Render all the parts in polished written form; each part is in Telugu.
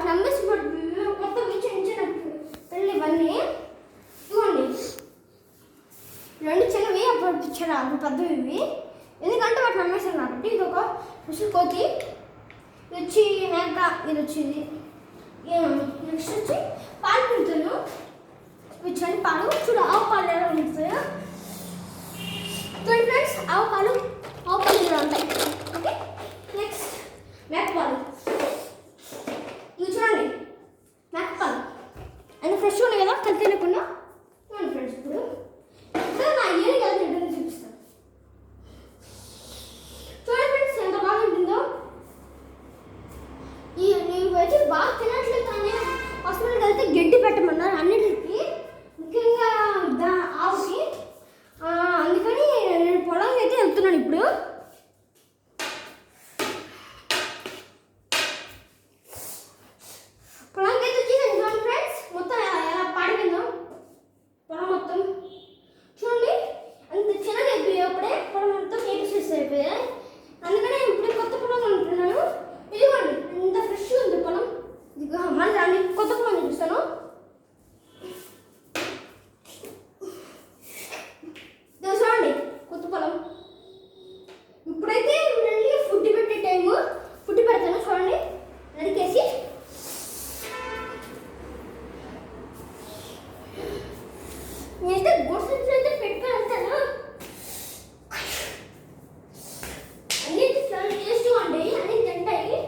వాటిని అమ్మేసి కొత్తవి చిన్న చిన్న పిల్లలు ఇవన్నీ ఇవ్వండి. 2 చిన్నవి అప్పుడు ఇచ్చాడు, అప్పుడు పెద్దవి ఇవి. ఎందుకంటే వాటిని అమ్మేసాను కాబట్టి. ఇది ఒక స్పెషల్ కోతి. ఇది వచ్చి మేక, ఇది వచ్చింది. నెక్స్ట్ వచ్చి పాలు పిండుతాను. వచ్చాను పాలు. చూడు ఆవు పాలు ఎలా ఉంటాయో చూడండి ఫ్రెండ్స్. ఆవు పాలు ఇలా ఉంటాయి. ఓకే, నెక్స్ట్ మేక పాలు. ఇవి చూడండి మేక పాలు అన్నీ ఫ్రెష్గా ఉన్నాయి కదా, కలిసి తినకుండా. చూడండి ఫ్రెండ్స్, ఇప్పుడు నా ఇయర్కి వెళ్తే చూపిస్తాను. చూడండి ఫ్రెండ్స్ ఎంత బాగా ఉంటుందో. నీవైతే బాగా తినట్లేదు, కానీ హాస్పిటల్కి వెళ్తే గడ్డి పెట్టమన్నారు అన్నిటికి, ముఖ్యంగా ఆవుకి. అందుకని నేను పొలంకి అయితే వెళ్తున్నాను ఇప్పుడు. పొలంకి అయితే వచ్చేసాను. చూడండి ఫ్రెండ్స్, మొత్తం ఎలా పాడిపోయిందో పొలం మొత్తం. చూడండి అంత చిన్నగా అయిపోయాయి, అప్పుడే పొలం మొత్తం కేపీసీ అయిపోయాయి. అందుకని ఇప్పుడు కొత్త పొలం అనుకుంటున్నాను. ఇదిగోండి ఇంత ఫ్రెష్గా ఉంది పొలం. ఇదిగో మళ్ళీ దాన్ని కొత్త పొలం చూపిస్తాను. చూడండి కొత్త పొలం. ఇప్పుడైతే వెళ్ళి ఫుడ్ పెట్టే టైము. ఫుడ్ పెడతాను చూడండి, నరికేసి. నేనైతే గోసెట్లు అయితే పెట్టుకొని వెళ్తాను. అన్నీ చాలా టేస్ట్గా ఉంటాయి, అన్నీ తింటాయి.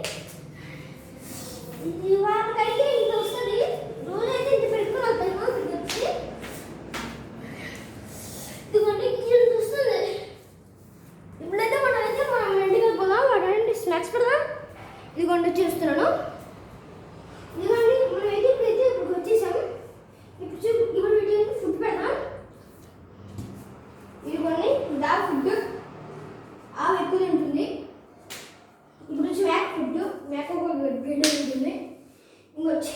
వాళ్ళకైతే ఇంత వస్తుంది. రోజైతే ఇంత పెట్టుకొని వెళ్తాను. వచ్చి ఇదిగోండి కిచెన్ చూస్తుంది. ఇప్పుడైతే మనం ఇంటికి వెళ్ళిపోదాం. వాటి స్నాక్స్ పెడదాం. ఇదిగోండి చూస్తున్నాను. ఇదిగోండి మనమైతే ఇప్పుడు వచ్చేసాం. ఇప్పుడు వీటికి ఫుడ్ పెడదాం. ఇదిగోండి దా ఫుడ్. ఆవు ఎక్కువ తింటుంది. ఇప్పుడు వచ్చి మేక ఫుడ్. మేక ఒక గడ్డ ఉంటుంది. ఇంకొచ్చి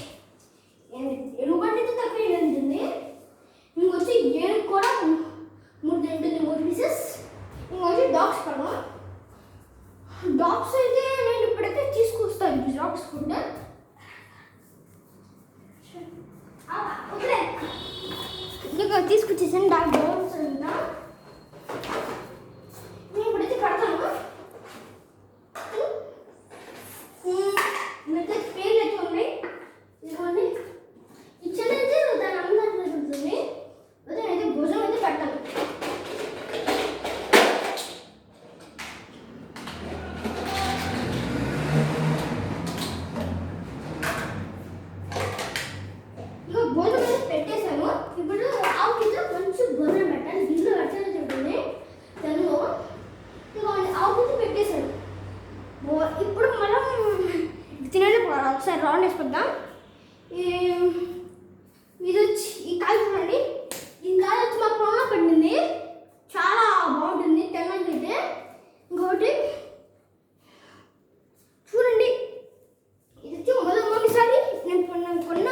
ఎరువు బండితో తక్కువ తింటుంది. ఇంకొచ్చి ఏనుగు కూడా 3 తింటుంది, 3 పీసెస్. ఇంకొచ్చి డాగ్స్ పడవ. డాగ్స్ అయితే నేను ఇప్పుడైతే తీసుకొస్తాను డాగ్స్ ఫుడ్. ఇంకా తీసుకొచ్చేసాను డాగ్ డాగ్స్ అంతా. నేను ఇప్పుడైతే పెడతాను. మిగతా పేర్లు అయితే ఉన్నాయి. ఇదిగోండి ఈ చిన్న అయితే దాని అమ్మదాంట్లో ఉంటుంది. అదే అయితే భోజనం అయితే పెడతాను. ఇక భోజనం అయితే పెట్టేశాను. ఇప్పుడు ఆవుకి మంచి భోజనం పెట్టాలి. గిన్నెలో పెట్టాలి చూడండి తెలుగులో. ఇదిగోండి ఆవుకి పెట్టేశాను. ఇప్పుడు మనం తినండి. ఒకసారి రౌండ్ వేసుకుందాం. ఇది వచ్చి ఈ కాయ చూడండి. ఈ కాయ వచ్చి మా పొలంలో పడింది. చాలా బాగుంటుంది తెల్లగా అయితే. ఇంకొకటి చూడండి, ఇది వచ్చి మొదటిసారి నేను కొన్న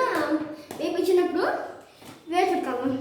వేపించినప్పుడు వేసుకున్నాను.